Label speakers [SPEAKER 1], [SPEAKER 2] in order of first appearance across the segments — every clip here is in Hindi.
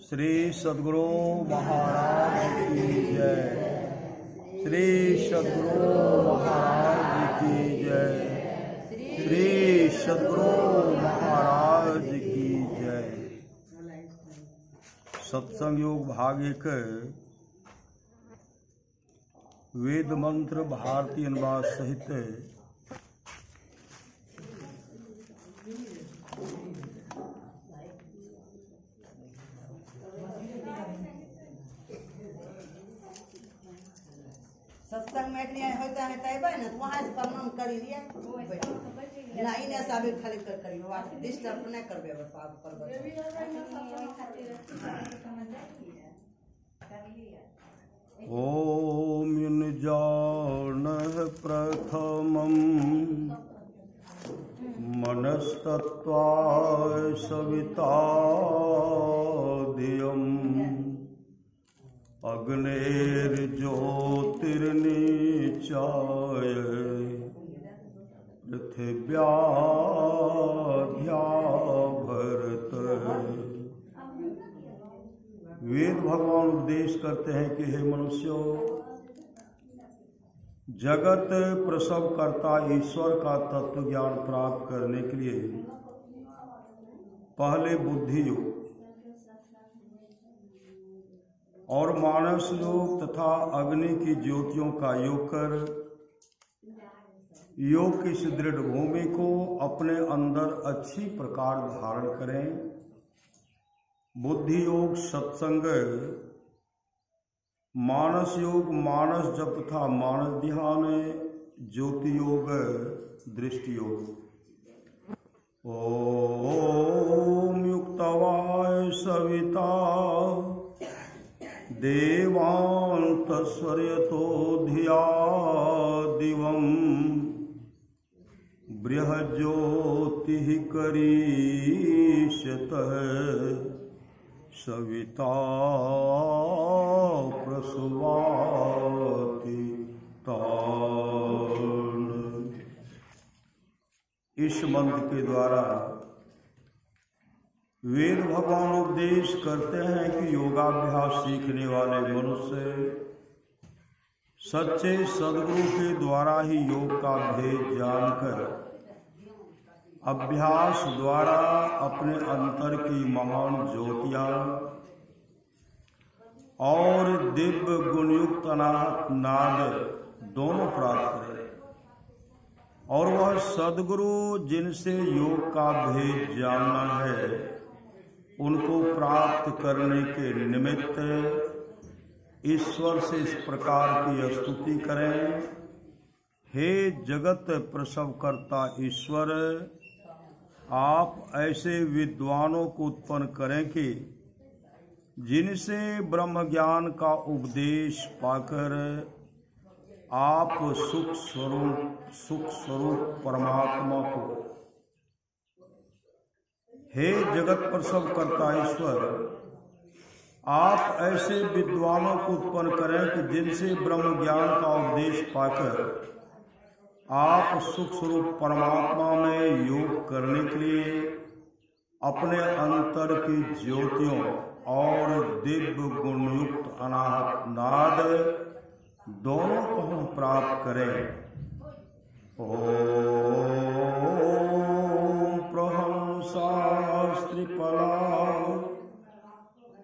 [SPEAKER 1] श्री सद्गुरु महाराज की जय। श्री सद्गुरु महाराज की जय। श्री सद्गुरु महाराज की जय। सत्संग योग भाग 1 वेद मंत्र भारतीय अनुवाद सहित
[SPEAKER 2] सत्संग में होता है तैबा ना तो वहाँ से प्रणाम कर लिया नहीं ने साबे खाली कर करी बात डिस्टर्ब न करबे पाप पर
[SPEAKER 1] ओम युञ्जानः प्रथमं मनस्तत्त्वाय सविता धियम् अग्नेर्ज्योतिर्निचाय पृथिव्याध्याभरत। वेद भगवान उपदेश करते हैं कि हे मनुष्यों, जगत प्रसव करता ईश्वर का तत्व ज्ञान प्राप्त करने के लिए पहले बुद्धि योग और मानस योग तथा अग्नि की ज्योतियों का योग कर योग की सुदृढ़ भूमि को अपने अंदर अच्छी प्रकार धारण करें। बुद्धि योग सत्संग, मानस योग मानस जप तथा मानस ध्यान, ज्योति योग दृष्टि योग। ओम युक्तवाय सविता देवान्तस्वर्यतो धिया दिवम् बृहज्योतिः करीष्यतः सविता प्रसवाति तान्। इस मंत्र के द्वारा वेद भगवान उपदेश करते हैं कि योगाभ्यास सीखने वाले मनुष्य सच्चे सद्गुरु के द्वारा ही योग का भेद जानकर अभ्यास द्वारा अपने अंतर की महान ज्योतियां और दिव्य गुणयुक्त नाद दोनों प्राप्त करें, और वह सद्गुरु जिनसे योग का भेद जानना है उनको प्राप्त करने के निमित्त ईश्वर से इस प्रकार की स्तुति करें। हे जगत प्रसव करता ईश्वर, आप ऐसे विद्वानों को उत्पन्न करें कि जिनसे ब्रह्म ज्ञान का उपदेश पाकर आप सुख स्वरूप परमात्मा को, हे जगत प्रसव करता ईश्वर, आप ऐसे विद्वानों को उत्पन्न करें कि जिनसे ब्रह्म ज्ञान का उपदेश पाकर आप सुख स्वरूप परमात्मा में योग करने के लिए अपने अंतर की ज्योतियों और दिव्य गुणयुक्त अनाहत नाद दोनों को हम प्राप्त करें। ओम प्रहंसास्त्रिपला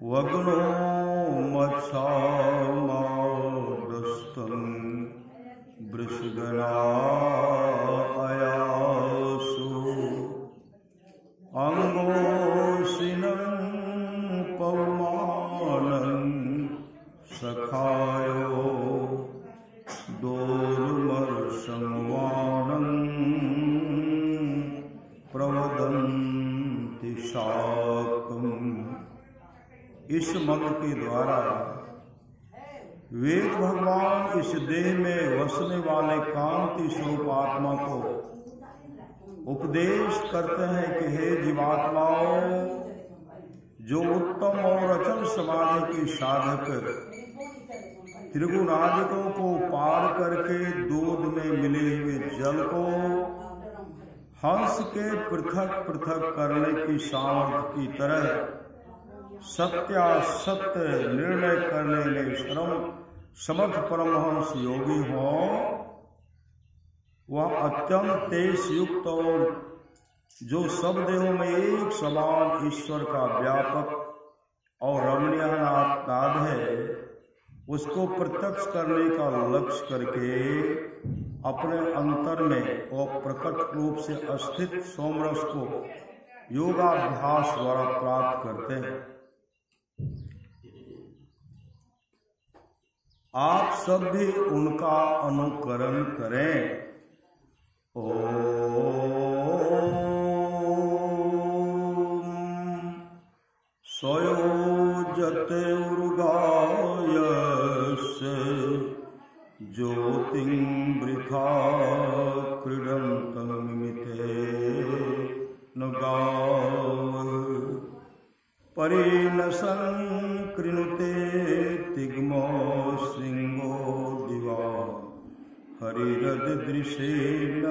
[SPEAKER 1] वग्नो मच्छामादस्तम् वृषगणायासु अंगोसिनं पवमानं सखायो दोर्मर्षंवानं प्रवदन्ति शाकम्। इस मंत्र के द्वारा वेद भगवान इस देह में वसने वाले कांति स्वरूप आत्मा को उपदेश करते हैं कि हे जीवात्माओं, जो उत्तम और अचल समाधि के साधक त्रिगुणादिकों को पार करके दूध में मिले हुए जल को हंस के पृथक पृथक करने की सामर्थ्य की तरह सत्यासत्य निर्णय करने में समर्थ परमहंस योगी हो, वह अत्यंत तेज युक्त और जो सब देवों में एक समान ईश्वर का व्यापक और रमणीयनाद है, उसको प्रत्यक्ष करने का लक्ष्य करके अपने अंतर में और प्रकट रूप से अस्थित सोमरस को योगाभ्यास द्वारा प्राप्त करते हैं। आप सब भी उनका अनुकरण करें। स्वयोजते उर्गायस्य ज्योतिं वृथा क्रीडन्तं मिते न गावः परिणशन् कृणुते तिग्मो शृंगो दिवा हरिरदृशेन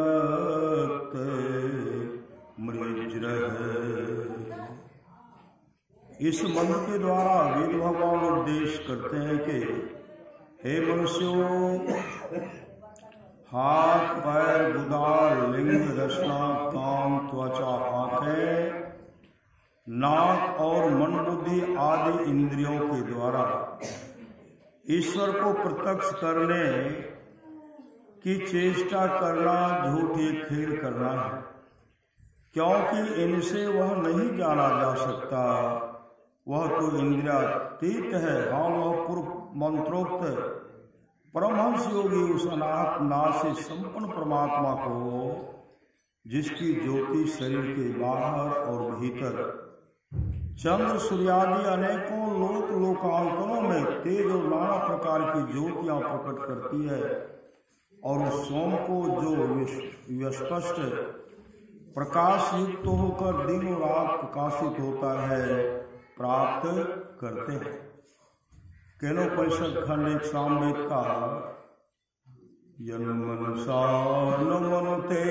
[SPEAKER 1] मृज्रः। इस मंत्र के द्वारा वेद भगवान उपदेश करते हैं कि हे मनुष्यों, हाथ पैर गुदा लिंग रचना कान त्वचा आंखें नाक और मन बुद्धि आदि इंद्रियों के द्वारा ईश्वर को प्रत्यक्ष करने की चेष्टा करना झूठी खेल करना है, क्योंकि इनसे वह नहीं जाना जा सकता। वह तो इंद्रियातीत है। हाँ, वह पूर्व मंत्रोक्त परमहंस योगी उस अनाहत नाश से संपन्न परमात्मा को, जिसकी ज्योति शरीर के बाहर और भीतर चंद्र सूर्यादि अनेकों लोकांतरों में तेज और नाना प्रकार की ज्योतियां प्रकट करती है, और उस सोम को जो स्पष्ट प्रकाश युक्त होकर दिन और रात प्रकाशित होता है, प्राप्त करते हैं। केनोपनिषद खंड 1 सामवेद का यन्मनसा न मनते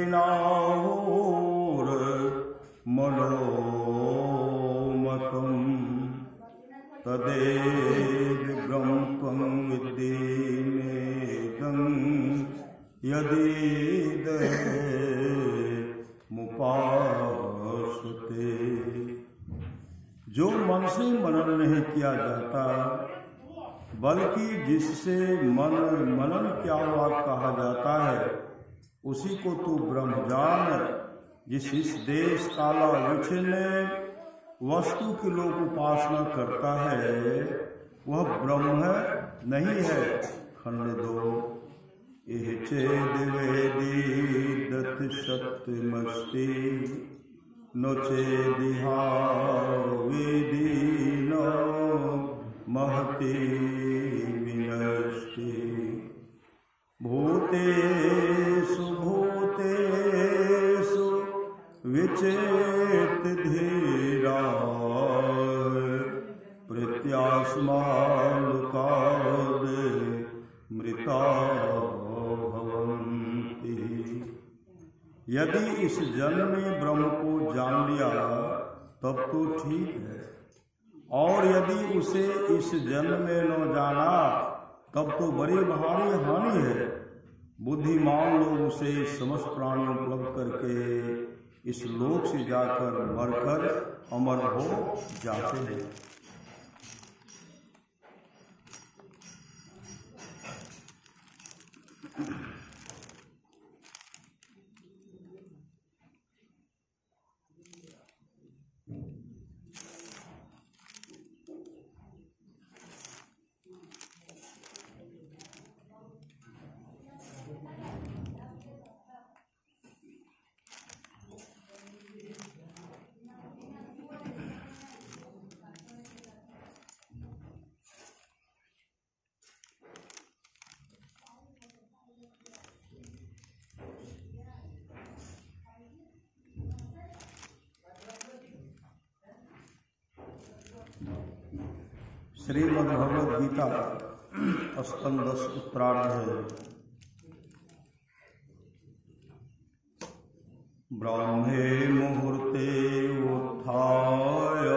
[SPEAKER 1] नाहोर मनोमतम् तदेव ब्रह्मं विद्धि मेदं यदि मुपासते। जो मन से मनन नहीं किया जाता, बल्कि जिससे मनन क्या हुआ कहा जाता है, उसी को तू ब्रह्म जान। जिस इस देश काला विच्छिन्न वस्तु की लोग उपासना करता है, वह ब्रह्म नहीं है। खंड 2 एह चेद वेदी दत्त सत्यमस्ति नो चेदिहा वेदी नो महति विनष्टि भूतेषु भूतेषु विचेत धीरा प्रत्यास्मान् लोकाद् मृता भवन्ति। यदि इस जन्म में ब्रह्म को जान लिया तब तो ठीक है, और यदि उसे इस जन्म में न जाना तब तो बड़ी भारी हानि है। बुद्धिमान लोग उसे समस्त प्राणी उपलब्ध करके इस लोक से जाकर मरकर अमर हो जाते हैं। श्रीमद्भगवद गीता स्कंद 10 उत्तरार्ध है। ब्राह्मे मुहूर्ते उत्थाय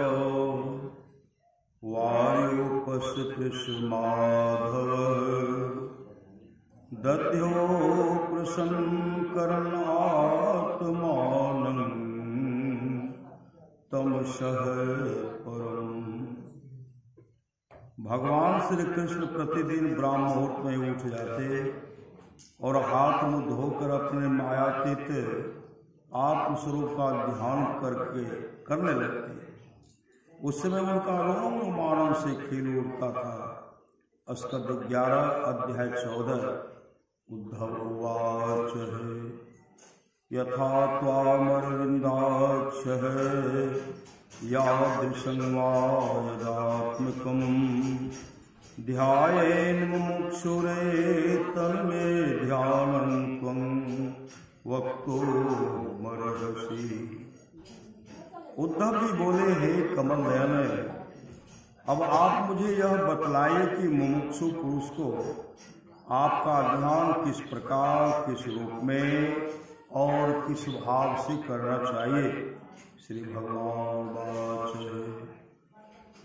[SPEAKER 1] वायुपस्पृशमाधव दध्यो प्रसन्नकरणात्मानं तमसः परम्। भगवान श्री कृष्ण प्रतिदिन ब्राह्म मुहूर्त में उठ जाते और हाथ मुंह धोकर अपने मायातीत आत्मस्वरूप का ध्यान करने लगते। उस समय उनका रोम रोमांच से खिल उठता था। स्कंद 11 अध्याय 14। उद्धव उवाच यथा त्वामरविन्दाक्षः यादृशं वा यदात्मकं ध्यायेन् मुमुक्षुरे तन्मे ध्यानं त्वं वक्तुमर्हसि। उद्धव जी बोले, हे कमल नयन, अब आप मुझे यह बतलाइए कि मुमुक्षु पुरुष को आपका ध्यान किस प्रकार, किस रूप में और किस भाव से करना चाहिए। श्री भगवान वाच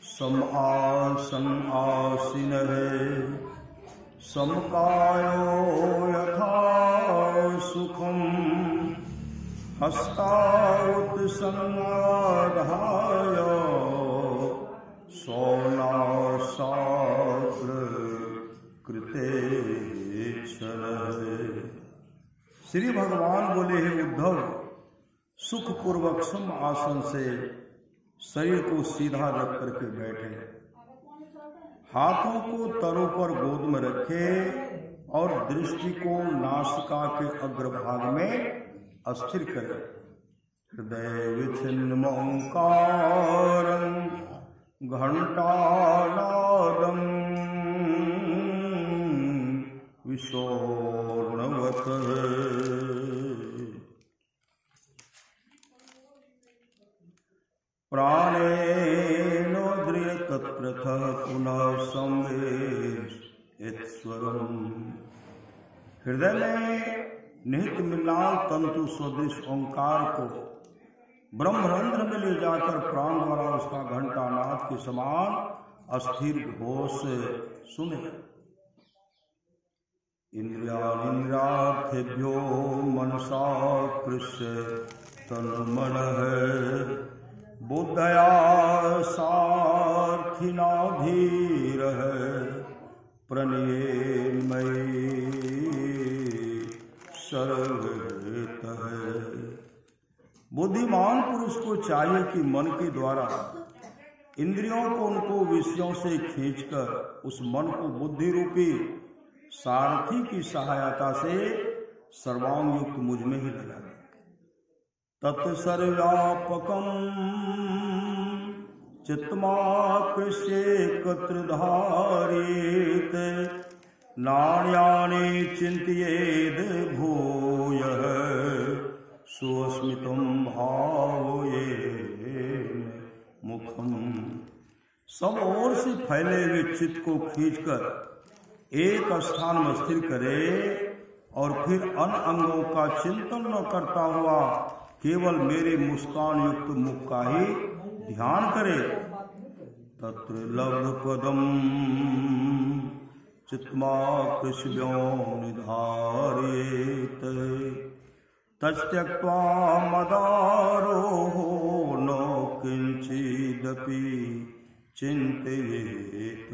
[SPEAKER 1] सम आसन आसीनः समकायो यथा सुखम हस्ताउत संधाय सोनासाग्र कृते श्री भगवान बोले, हे उद्धव, सुख पूर्वक सम आसन से शरीर को सीधा रख करके बैठे, हाथों को तरों पर गोद में रखे और दृष्टि को नासिका के अग्रभाग में अस्थिर करे। हृदय विच्छिन्न ओंकारं घंटानादं विशोर्णवत् प्राणेनोद्रिय तत्रतः पुनः संवेशयेत्स्वरम्। हृदय में निहित मृणाल तंतु सदृश ओंकार को ब्रह्मरंध्र में ले जाकर प्राण द्वारा उसका घंटानाद के समान अस्थिर घोष सुने। इंद्रियार्थेभ्यो मनसा कृष्य तन्मनः बुद्धया सार्थिनाधीरः प्रणयेन्मयि सर्वतः। बुद्धिमान पुरुष को चाहिए कि मन के द्वारा इंद्रियों को उनको विषयों से खींचकर उस मन को बुद्धि रूपी सारथी की सहायता से सर्वांग युक्त मुझ में ही लगा दे। तत्सर्व्यापकं चित्तमाकृष्येकत्र धारयेत् नान्यानि चिन्तयेद् भूयः सुस्मितं भावयेन् मुखम्। सब ओर से फैले हुए चित्त को खींचकर एक स्थान में स्थिर करे और फिर अन्य अंगों का चिंतन न करता हुआ केवल मेरे मुस्कान युक्त मुख का ही ध्यान करे। तत्र लब्ध पदम चित्तमाकृष्यो निधारयेत् तत्यक्त्वा मदारोह न किंचिदपि चिंतयेत्।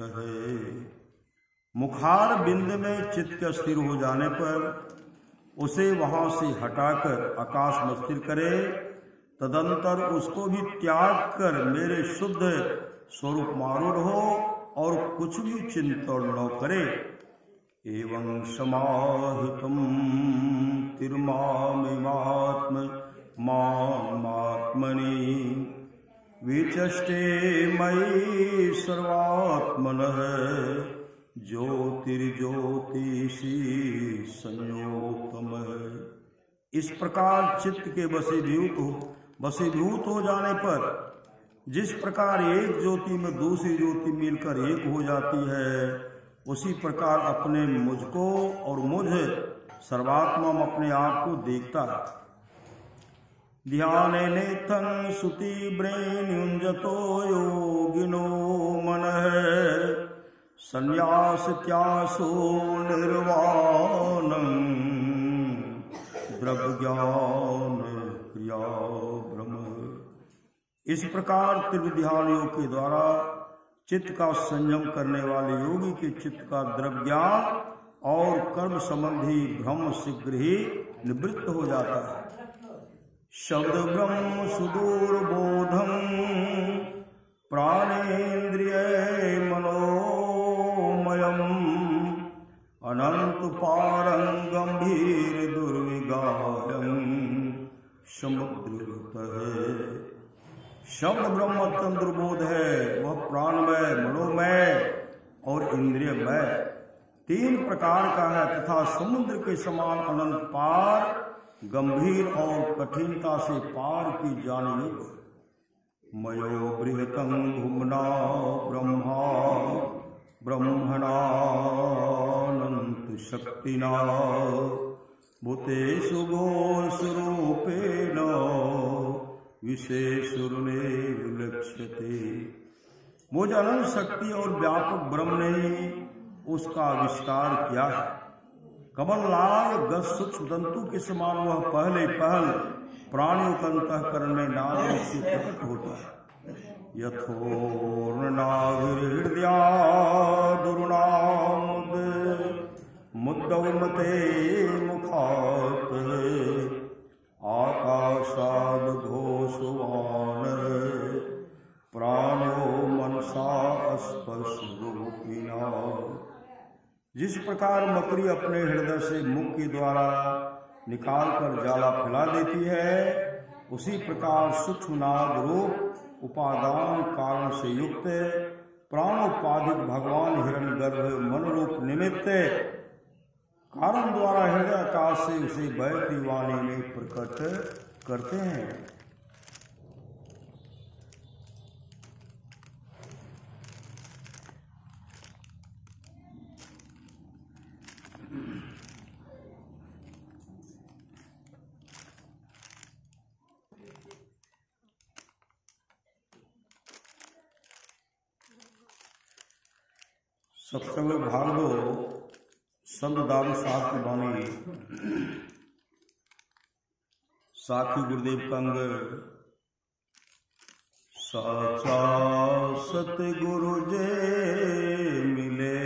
[SPEAKER 1] मुखार बिंद में चित्त स्थिर हो जाने पर उसे वहां से हटाकर आकाश में स्थिर करे। तदंतर उसको भी त्याग कर मेरे शुद्ध स्वरूप मारूढ़ हो और कुछ भी चिंतन न करे। एवं समाहितं तिर्मामिमात्म मात्मनि विचष्टे मयि सर्वात्मनः ज्योतिर्ज्योतिषी संयोतम। इस प्रकार चित्त के वशीभूत हो जाने पर जिस प्रकार एक ज्योति में दूसरी ज्योति मिलकर एक हो जाती है, उसी प्रकार अपने मुझको और मुझ सर्वात्मा में अपने आप को देखता है। ध्यानेनेत्थं सुतीव्रेणुञ्जतो योगिनो मनः संन्यासत्यासो निर्वाणं द्रव्यज्ञान क्रिया ब्रह्म। इस प्रकार तीव्र ध्यान योग के द्वारा चित्त का संयम करने वाले योगी के चित्त का द्रव्य ज्ञान और कर्म संबंधी भ्रम शीघ्र ही निवृत्त हो जाता है। शब्द ब्रह्म सुदूरबोधम प्राणेन्द्रिय मनोमयम अनंत पारं गंभीर दुर्विगाहं समुद्रवत है। शब्द ब्रह्म अत्यंत दुर्बोध है, वह प्राणमय, मनोमय और इंद्रियमय तीन प्रकार का है तथा समुद्र के समान अनंत पार, गंभीर और कठिनता से पार की जाने योग्य। मयो बृहतं भुवना ब्रह्मा ब्रह्मणानंत शक्तिना भूतेषु गोस्वरूपेण विशेषुर्ने विलक्ष्यते। मुझ अनंत शक्ति और व्यापक ब्रह्म ने उसका विस्तार किया है। कमल लाल गज सूक्ष्म दंतु के समान वह पहले पहल प्राणियों के अंतःकरण में नाद रूप से प्रकट होता है। यथोर्नाभिर्हृदया दुर्नामुद मुद्दौमते मुखात् आकाशाद घोषवान प्राणो मनसा स्पर्श रूपिणा। जिस प्रकार मकड़ी अपने हृदय से मुख के द्वारा निकालकर जाला फैला देती है, उसी प्रकार सूक्ष्म नाद रूप उपादान कारण से युक्त प्राणोपाधिक भगवान हिरण्यगर्भ मन रूप निमित्त कारण द्वारा हृदय आकाश से उसे बैठी वाणी में प्रकट करते हैं। सत्संग भाग 2 संत दारू साहब की वाणी। साखी गुरुदेव कंग। साचा सतगुरु जे मिले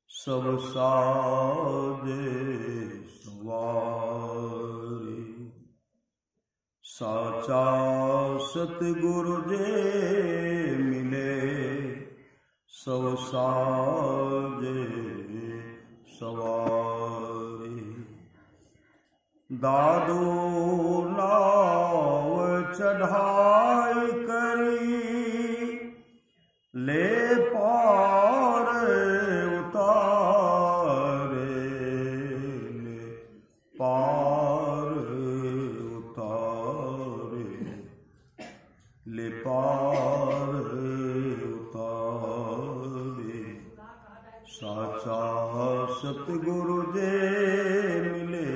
[SPEAKER 1] सब साजे सवारी। साचा सतगुरु जे मिले सब साजे सवारी। दादू नाव चढ़ाई करी ले पार उतारे, ले पार उतारे, ले पार उतारे। साचा सतगुरु जे मिले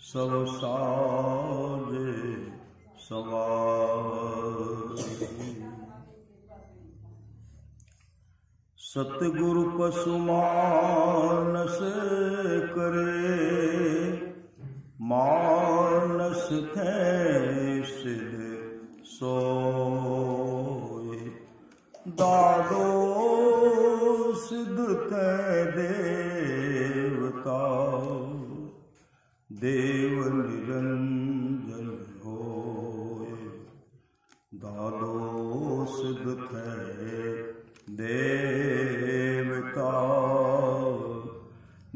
[SPEAKER 1] सब साजे सवारी। सतगुरु पशु मानस करे मानस थे सिद्ध सोए। दादो सिद्ध थे देवता देव निरंजन होए। दादो सिद्ध थे देवता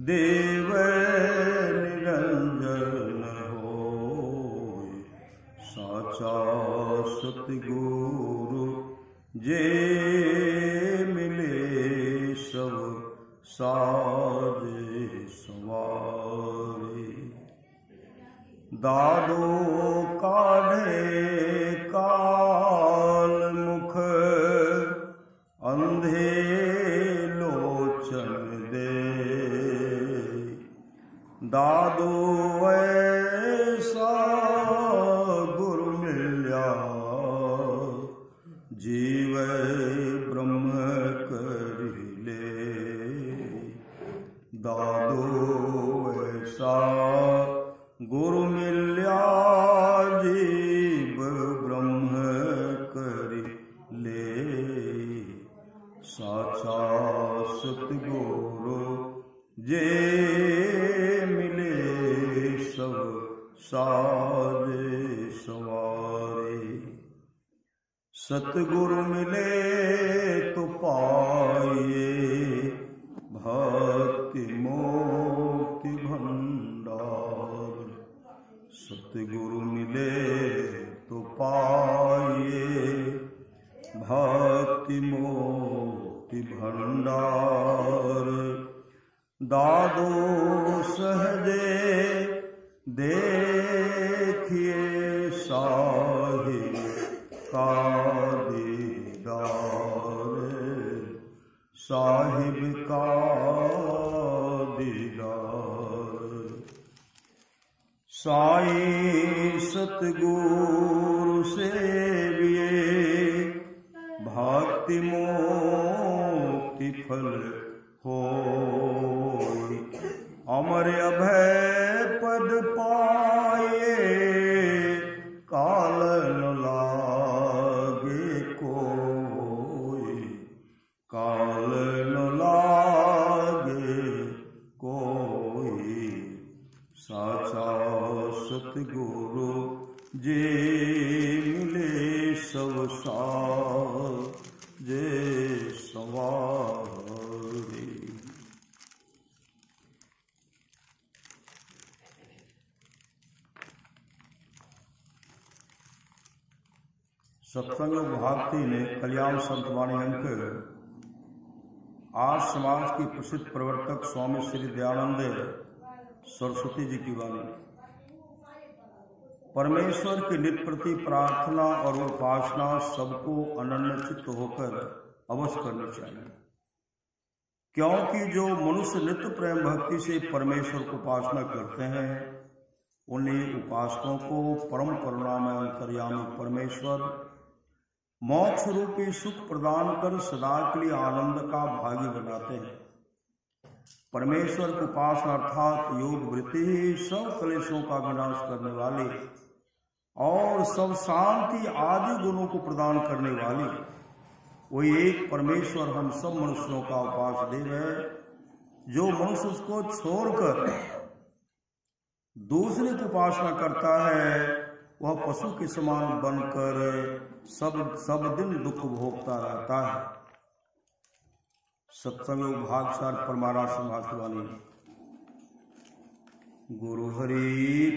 [SPEAKER 1] देव निरंजन होए। साचा सतगुरु जे मिले सब साजे सवारी। दादो काढ़े काल मुख अंधे लोचन दे। दादो ऐसा गुरु मिल्या जीव ब्रह्म करि ले। साचा सतगुरु जे मिले सब साजे सवारे। सतगुरु मिले तो पाए भक्ति मोक्ति भंडार। सतगुरु मिले तो पाए भक्ति मोक्ति भंडार। दादो सहजे देखिए साहिब का दीदार। साहिब का दीदार। साईं सतगुरु सेविए भक्ति मोक्ति फल होय। अमर अभय पद पाए काल न लागे कोई। काल न लागे कोई। साचा सतगुरु जे मिले सब साजे सवारे। सत्संग भारती ने कल्याण संतवाणी अंक आज समाज की प्रसिद्ध प्रवर्तक स्वामी श्री दयानंद सरस्वती जी की वाणी। परमेश्वर की नित्य प्रति प्रार्थना और उपासना सबको अनन्यचित्त होकर अवश्य करनी चाहिए, क्योंकि जो मनुष्य नित्य प्रेम भक्ति से परमेश्वर को उपासना करते हैं उन्हीं उपासकों को परम करुणा में अंतर्यामी परमेश्वर मोक्ष रूपी सुख प्रदान कर सदा के लिए आनंद का भागी बनाते हैं। परमेश्वर की उपासना अर्थात योग वृत्ति ही सब क्लेशों का विनाश करने वाली और सब शांति आदि गुणों को प्रदान करने वाली वही एक परमेश्वर हम सब मनुष्यों का उपास्य देव है। जो मनुष्य उसको छोड़कर दूसरे की उपासना करता है वह पशु के समान बनकर सब दिन दुख भोगता रहता है। सत्संग भागसार परमारा संभाषवाणी। गुरु हरि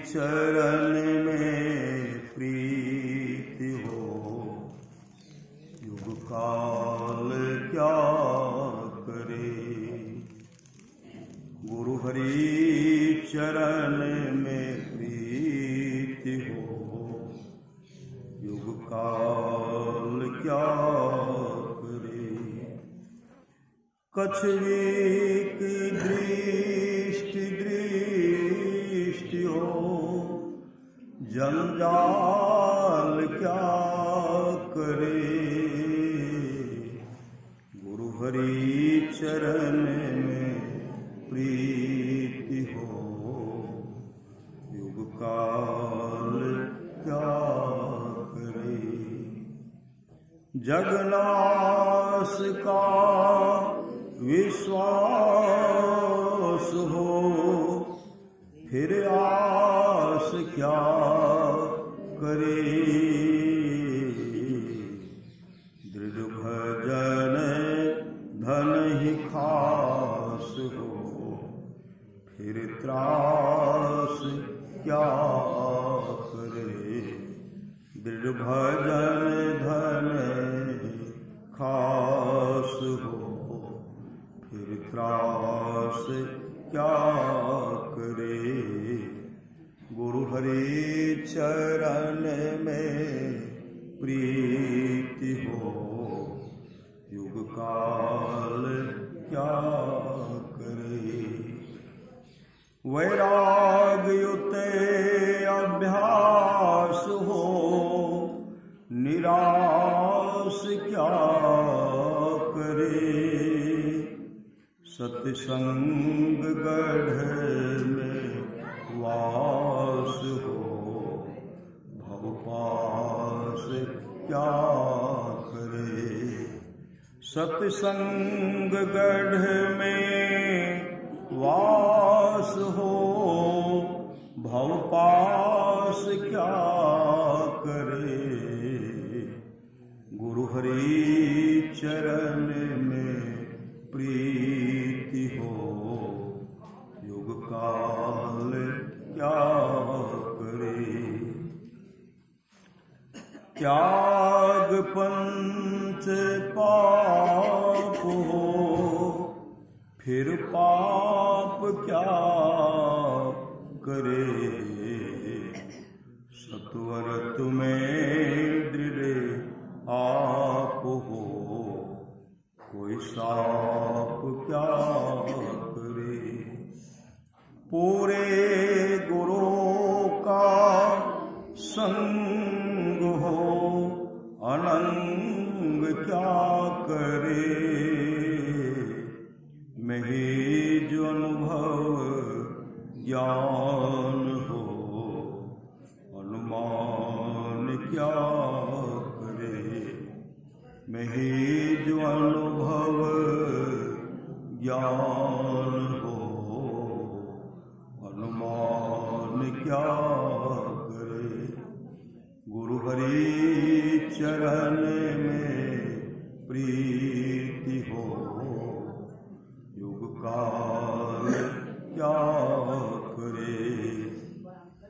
[SPEAKER 1] चरण में प्रीति हो युग काल क्या करे। गुरु हरि चरण में प्रीति हो युग काल क्या करे। कछवी की दृष्टि हो जंजाल क्या करे। गुरु हरि चरण में प्रीति हो युग काल क्या करे। जगनाश का विश्वास हो फिर आस क्या करे। दृढ़ भजन धन ही खास हो फिर त्रास क्या करे। दृढ़ भजन धन खास हो फिर त्रास क्या करे। गुरु हरि चरण में प्रीति हो युग काल क्या करे। वैराग युते अभ्यास हो निराश क्या करे। सत्संग गढ़ में वास हो, भवपास क्या करे। सत्संग गढ़ में वास हो, भवपास क्या करे। गुरु हरि चरण में प्रीति हो, युग काल क्या करे। त्याग पंच पाप हो, फिर पाप क्या करे। सत्वर तुम्हें दृढ़ आप हो, कोई साप क्या करे। पूरे गुरु का संग हो, अनंग क्या करे। मैं ही जो अनुभव ज्ञान हो, अनुमान क्या करे। मैं ही जो अनुभव ज्ञान हो, अनुमान क्या करे। गुरु हरि चरण में प्रीति हो, युग काल क्या करे।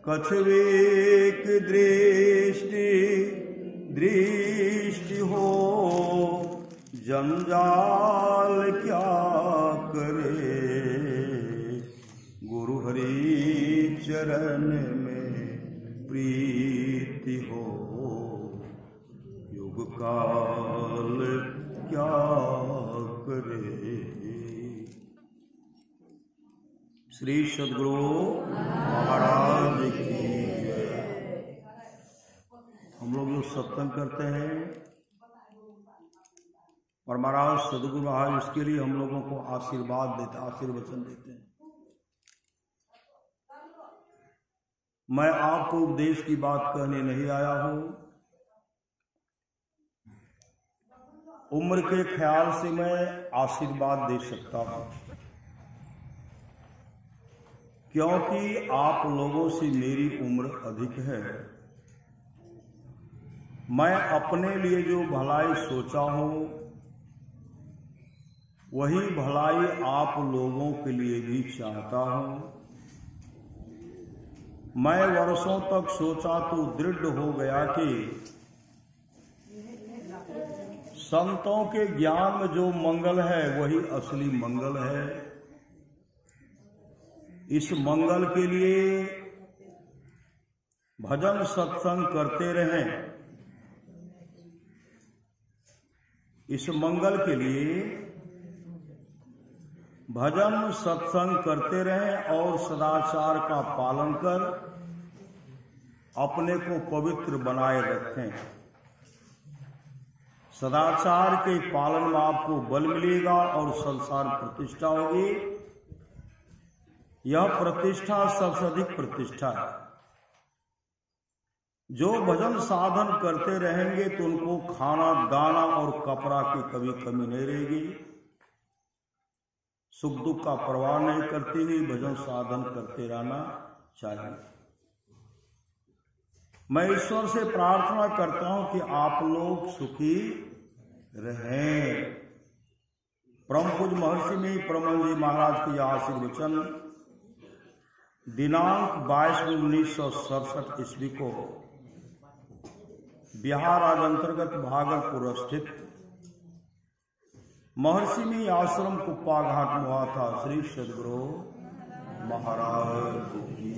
[SPEAKER 1] कछुवेक दृष्टि हो, जंजाल क्या करे। गुरु हरि चरण में प्रीति हो, युग काल क्या करे। श्री सद्गुरु महाराज की जय। हम लोग जो सत्संग करते हैं और महाराज सद्गुरु महाराज इसके लिए हम लोगों को आशीर्वाद देते, आशीर्वचन देते हैं। मैं आपको उपदेश की बात कहने नहीं आया हूं। उम्र के ख्याल से मैं आशीर्वाद दे सकता हूं, क्योंकि आप लोगों से मेरी उम्र अधिक है। मैं अपने लिए जो भलाई सोचा हूं, वही भलाई आप लोगों के लिए भी चाहता हूं। मैं वर्षों तक सोचा तो दृढ़ हो गया कि संतों के ज्ञान में जो मंगल है वही असली मंगल है। इस मंगल के लिए भजन सत्संग करते रहें। इस मंगल के लिए भजन सत्संग करते रहें और सदाचार का पालन कर अपने को पवित्र बनाए रखें। सदाचार के पालन में आपको बल मिलेगा और संसार प्रतिष्ठा होगी। यह प्रतिष्ठा सबसे अधिक प्रतिष्ठा है। जो भजन साधन करते रहेंगे तो उनको खाना, दाना और कपड़ा की कभी कमी नहीं रहेगी। सुख दुख का परवाह नहीं करते हुए भजन साधन करते रहना चाहिए। मैं ईश्वर से प्रार्थना करता हूं कि आप लोग सुखी रहें। परम पूज्य महर्षि में परमानंद जी महाराज के यह आशीर्वचन दिनांक 22/1967 ईस्वी को बिहार राज्य अंतर्गत भागलपुर स्थित महर्षि में आश्रम कुप्पा घाट में हुआ था। श्री सद्गुरु महाराज की